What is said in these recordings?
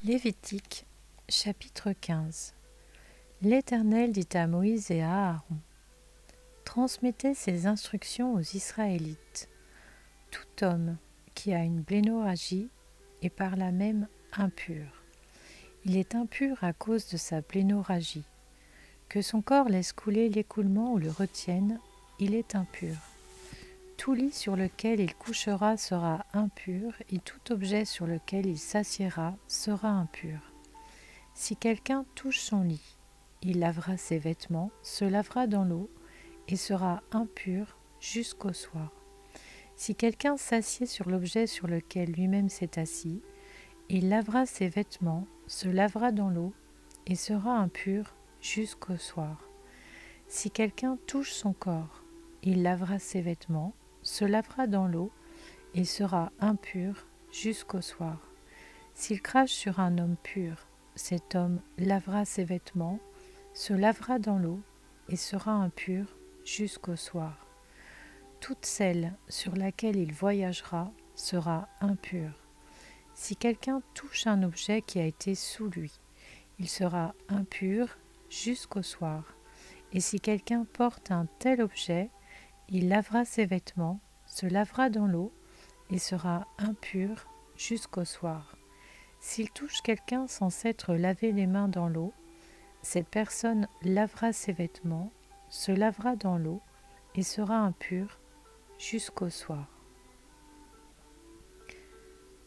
Lévitique, chapitre 15. L'Éternel dit à Moïse et à Aaron: Transmettez ces instructions aux Israélites. Tout homme qui a une blénorragie est par là même impur. Il est impur à cause de sa blénorragie. Que son corps laisse couler l'écoulement ou le retienne, il est impur. Tout lit sur lequel il couchera sera impur, et tout objet sur lequel il s'assiera sera impur. Si quelqu'un touche son lit, il lavera ses vêtements, se lavera dans l'eau, et sera impur jusqu'au soir. Si quelqu'un s'assied sur l'objet sur lequel lui-même s'est assis, il lavera ses vêtements, se lavera dans l'eau, et sera impur jusqu'au soir. Si quelqu'un touche son corps, il lavera ses vêtements, se lavera dans l'eau, et sera impur jusqu'au soir. S'il crache sur un homme pur, cet homme lavera ses vêtements, se lavera dans l'eau, et sera impur jusqu'au soir. Toute celle sur laquelle il voyagera sera impure. Si quelqu'un touche un objet qui a été sous lui, il sera impur jusqu'au soir. Et si quelqu'un porte un tel objet, il lavera ses vêtements, se lavera dans l'eau, et sera impur jusqu'au soir. S'il touche quelqu'un sans s'être lavé les mains dans l'eau, cette personne lavera ses vêtements, se lavera dans l'eau, et sera impur jusqu'au soir.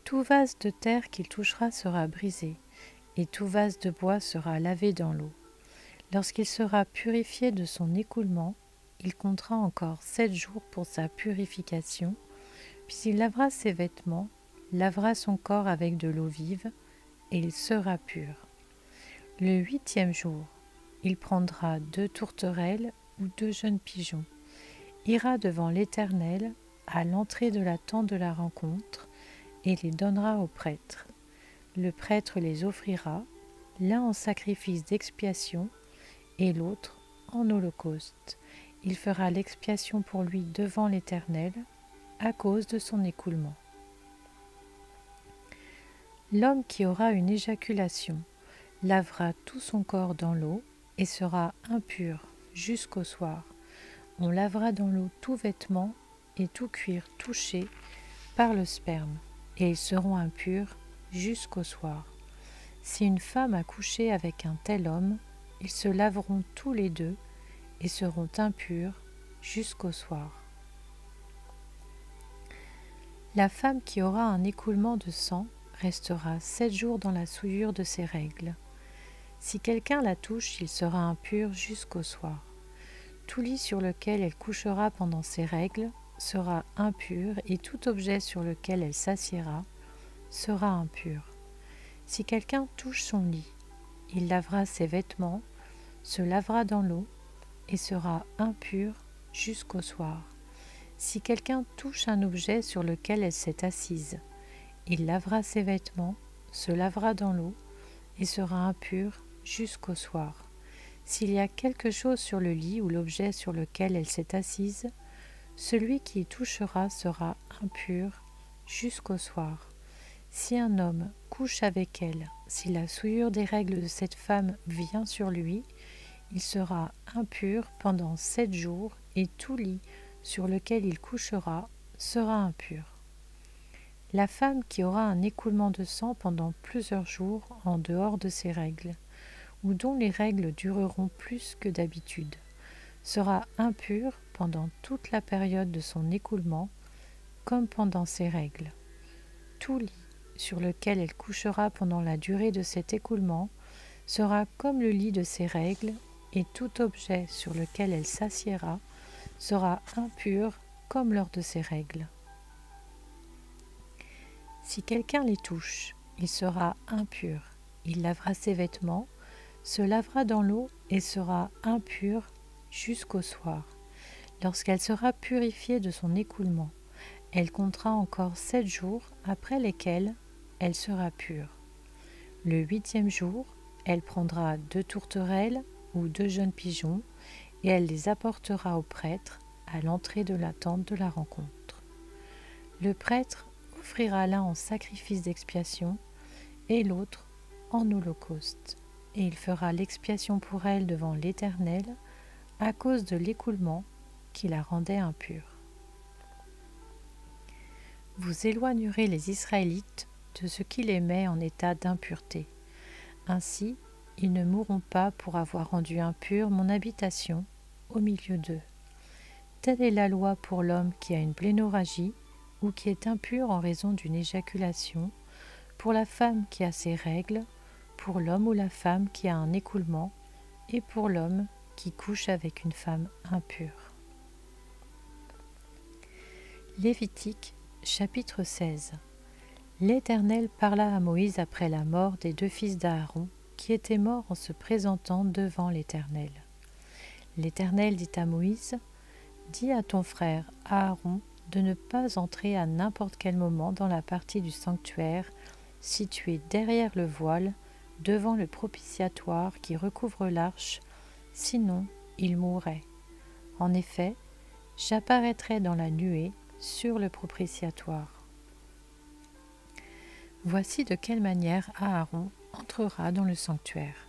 Tout vase de terre qu'il touchera sera brisé, et tout vase de bois sera lavé dans l'eau. Lorsqu'il sera purifié de son écoulement, il comptera encore 7 jours pour sa purification, puis il lavera ses vêtements, lavera son corps avec de l'eau vive, et il sera pur. Le 8e jour, il prendra 2 tourterelles ou 2 jeunes pigeons, ira devant l'Éternel à l'entrée de la tente de la rencontre, et les donnera au prêtre. Le prêtre les offrira, l'un en sacrifice d'expiation, et l'autre en holocauste. Il fera l'expiation pour lui devant l'Éternel, à cause de son écoulement. L'homme qui aura une éjaculation lavera tout son corps dans l'eau et sera impur jusqu'au soir. On lavera dans l'eau tout vêtement et tout cuir touché par le sperme, et ils seront impurs jusqu'au soir. Si une femme a couché avec un tel homme, ils se laveront tous les deux et seront impurs jusqu'au soir. La femme qui aura un écoulement de sang restera 7 jours dans la souillure de ses règles. Si quelqu'un la touche, il sera impur jusqu'au soir. Tout lit sur lequel elle couchera pendant ses règles sera impur, et tout objet sur lequel elle s'assiera sera impur. Si quelqu'un touche son lit, il lavera ses vêtements, se lavera dans l'eau, et sera impur jusqu'au soir. Si quelqu'un touche un objet sur lequel elle s'est assise, il lavera ses vêtements, se lavera dans l'eau, et sera impur jusqu'au soir. S'il y a quelque chose sur le lit ou l'objet sur lequel elle s'est assise, celui qui y touchera sera impur jusqu'au soir. Si un homme couche avec elle, si la souillure des règles de cette femme vient sur lui, il sera impur pendant 7 jours, et tout lit sur lequel il couchera sera impur. La femme qui aura un écoulement de sang pendant plusieurs jours en dehors de ses règles, ou dont les règles dureront plus que d'habitude, sera impure pendant toute la période de son écoulement, comme pendant ses règles. Tout lit sur lequel elle couchera pendant la durée de cet écoulement sera comme le lit de ses règles, et tout objet sur lequel elle s'assiera sera impur comme lors de ses règles. Si quelqu'un les touche, il sera impur. Il lavera ses vêtements, se lavera dans l'eau et sera impur jusqu'au soir. Lorsqu'elle sera purifiée de son écoulement, elle comptera encore 7 jours, après lesquels elle sera pure. Le 8e jour, elle prendra 2 tourterelles ou 2 jeunes pigeons, et elle les apportera au prêtre à l'entrée de la tente de la rencontre. Le prêtre offrira l'un en sacrifice d'expiation et l'autre en holocauste, et il fera l'expiation pour elle devant l'Éternel à cause de l'écoulement qui la rendait impure. Vous éloignerez les Israélites de ce qui les met en état d'impureté. Ainsi, ils ne mourront pas pour avoir rendu impure mon habitation au milieu d'eux. Telle est la loi pour l'homme qui a une plénorragie ou qui est impur en raison d'une éjaculation, pour la femme qui a ses règles, pour l'homme ou la femme qui a un écoulement, et pour l'homme qui couche avec une femme impure. Lévitique, chapitre 16. L'Éternel parla à Moïse après la mort des 2 fils d'Aaron, qui étaient morts en se présentant devant l'Éternel. L'Éternel dit à Moïse, « Dis à ton frère Aaron de ne pas entrer à n'importe quel moment dans la partie du sanctuaire située derrière le voile, devant le propitiatoire qui recouvre l'arche, sinon il mourrait. En effet, j'apparaîtrai dans la nuée sur le propitiatoire. » Voici de quelle manière Aaron entrera dans le sanctuaire.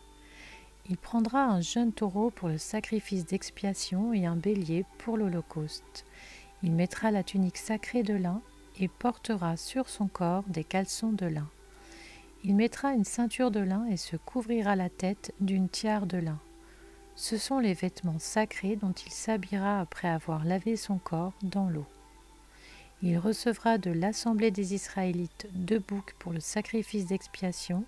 Il prendra un jeune taureau pour le sacrifice d'expiation et un bélier pour l'holocauste. Il mettra la tunique sacrée de lin et portera sur son corps des caleçons de lin. Il mettra une ceinture de lin et se couvrira la tête d'une tiare de lin. Ce sont les vêtements sacrés dont il s'habillera après avoir lavé son corps dans l'eau. Il recevra de l'assemblée des Israélites 2 boucs pour le sacrifice d'expiation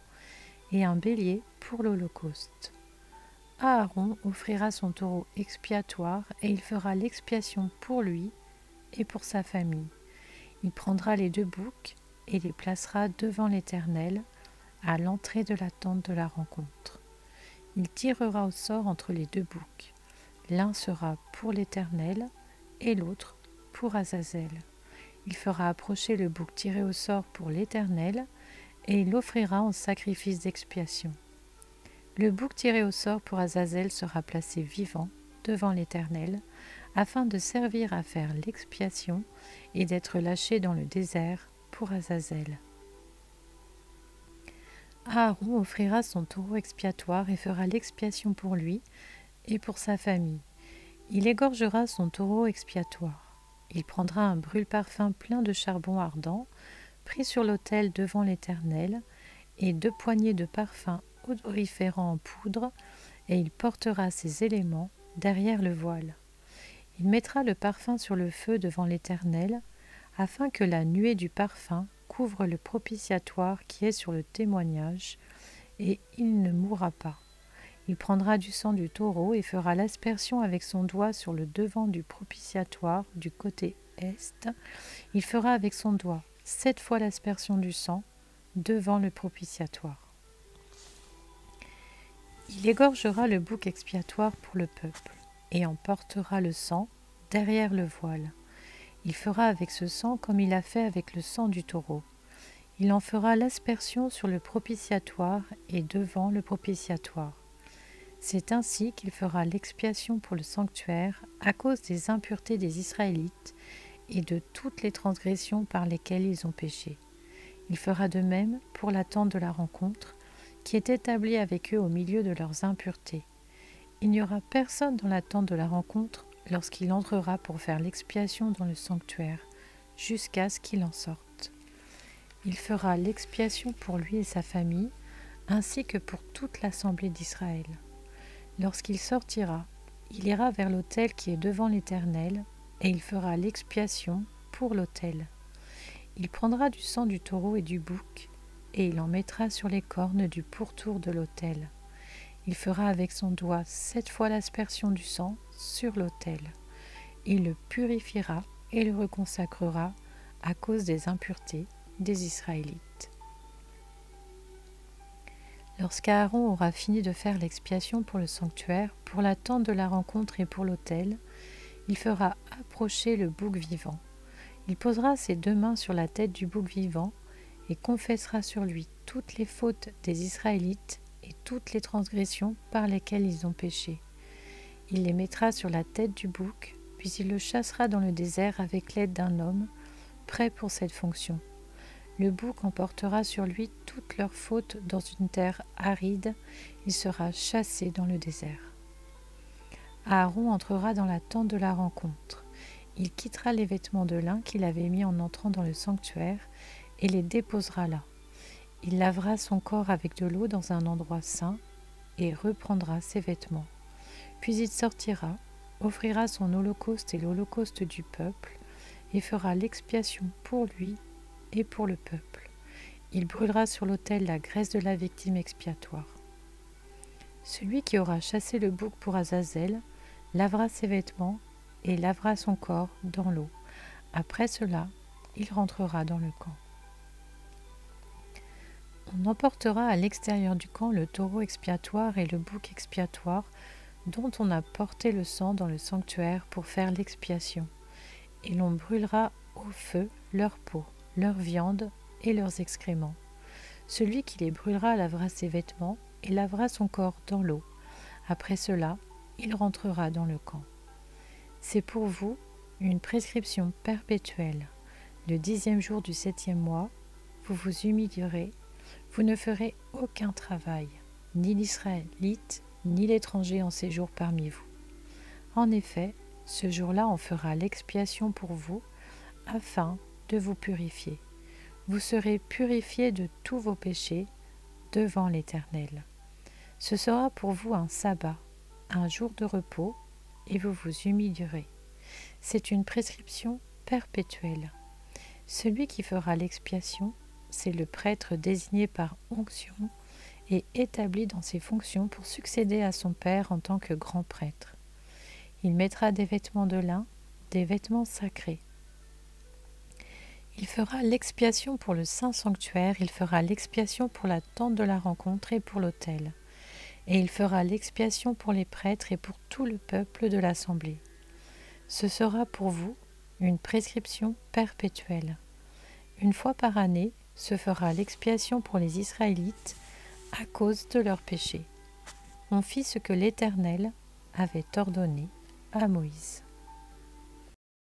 et un bélier pour l'holocauste. Aaron offrira son taureau expiatoire et il fera l'expiation pour lui et pour sa famille. Il prendra les 2 boucs et les placera devant l'Éternel à l'entrée de la tente de la rencontre. Il tirera au sort entre les 2 boucs. L'un sera pour l'Éternel et l'autre pour Azazel. Il fera approcher le bouc tiré au sort pour l'Éternel et il l'offrira en sacrifice d'expiation. Le bouc tiré au sort pour Azazel sera placé vivant devant l'Éternel afin de servir à faire l'expiation et d'être lâché dans le désert pour Azazel. Aaron offrira son taureau expiatoire et fera l'expiation pour lui et pour sa famille. Il égorgera son taureau expiatoire. Il prendra un brûle-parfum plein de charbon ardent, pris sur l'autel devant l'Éternel, et 2 poignées de parfum odoriférant en poudre, et il portera ces éléments derrière le voile. Il mettra le parfum sur le feu devant l'Éternel, afin que la nuée du parfum couvre le propitiatoire qui est sur le témoignage, et il ne mourra pas. Il prendra du sang du taureau et fera l'aspersion avec son doigt sur le devant du propitiatoire du côté est. Il fera avec son doigt 7 fois l'aspersion du sang devant le propitiatoire. Il égorgera le bouc expiatoire pour le peuple et en portera le sang derrière le voile. Il fera avec ce sang comme il a fait avec le sang du taureau. Il en fera l'aspersion sur le propitiatoire et devant le propitiatoire. C'est ainsi qu'il fera l'expiation pour le sanctuaire à cause des impuretés des Israélites et de toutes les transgressions par lesquelles ils ont péché. Il fera de même pour la tente de la rencontre, qui est établie avec eux au milieu de leurs impuretés. Il n'y aura personne dans la tente de la rencontre lorsqu'il entrera pour faire l'expiation dans le sanctuaire, jusqu'à ce qu'il en sorte. Il fera l'expiation pour lui et sa famille, ainsi que pour toute l'assemblée d'Israël. Lorsqu'il sortira, il ira vers l'autel qui est devant l'Éternel, et il fera l'expiation pour l'autel. Il prendra du sang du taureau et du bouc, et il en mettra sur les cornes du pourtour de l'autel. Il fera avec son doigt 7 fois l'aspersion du sang sur l'autel. Il le purifiera et le reconsacrera à cause des impuretés des Israélites. Lorsqu'Aaron aura fini de faire l'expiation pour le sanctuaire, pour la tente de la rencontre et pour l'autel, il fera approcher le bouc vivant. Il posera ses 2 mains sur la tête du bouc vivant et confessera sur lui toutes les fautes des Israélites et toutes les transgressions par lesquelles ils ont péché. Il les mettra sur la tête du bouc, puis il le chassera dans le désert avec l'aide d'un homme prêt pour cette fonction. Le bouc emportera sur lui toutes leurs fautes dans une terre aride, il sera chassé dans le désert. Aaron entrera dans la tente de la rencontre. Il quittera les vêtements de lin qu'il avait mis en entrant dans le sanctuaire et les déposera là. Il lavera son corps avec de l'eau dans un endroit saint et reprendra ses vêtements. Puis il sortira, offrira son holocauste et l'holocauste du peuple, et fera l'expiation pour lui et pour le peuple. Il brûlera sur l'autel la graisse de la victime expiatoire. Celui qui aura chassé le bouc pour Azazel lavera ses vêtements et lavera son corps dans l'eau. Après cela, il rentrera dans le camp. On emportera à l'extérieur du camp le taureau expiatoire et le bouc expiatoire dont on a porté le sang dans le sanctuaire pour faire l'expiation, et l'on brûlera au feu leur peau, leur viande et leurs excréments. Celui qui les brûlera lavera ses vêtements et lavera son corps dans l'eau. Après cela, il rentrera dans le camp. C'est pour vous une prescription perpétuelle. Le 10e jour du 7e mois, vous vous humilierez, vous ne ferez aucun travail, ni l'Israélite, ni l'étranger en séjour parmi vous. En effet, ce jour-là, on fera l'expiation pour vous, afin de vous purifier. Vous serez purifiés de tous vos péchés devant l'Éternel. Ce sera pour vous un sabbat, un jour de repos, et vous vous humilierez. C'est une prescription perpétuelle. Celui qui fera l'expiation, c'est le prêtre désigné par onction et établi dans ses fonctions pour succéder à son père en tant que grand prêtre. Il mettra des vêtements de lin, des vêtements sacrés. Il fera l'expiation pour le saint sanctuaire, il fera l'expiation pour la tente de la rencontre et pour l'autel. Et il fera l'expiation pour les prêtres et pour tout le peuple de l'assemblée. Ce sera pour vous une prescription perpétuelle. Une fois par année, se fera l'expiation pour les Israélites à cause de leurs péchés. On fit ce que l'Éternel avait ordonné à Moïse.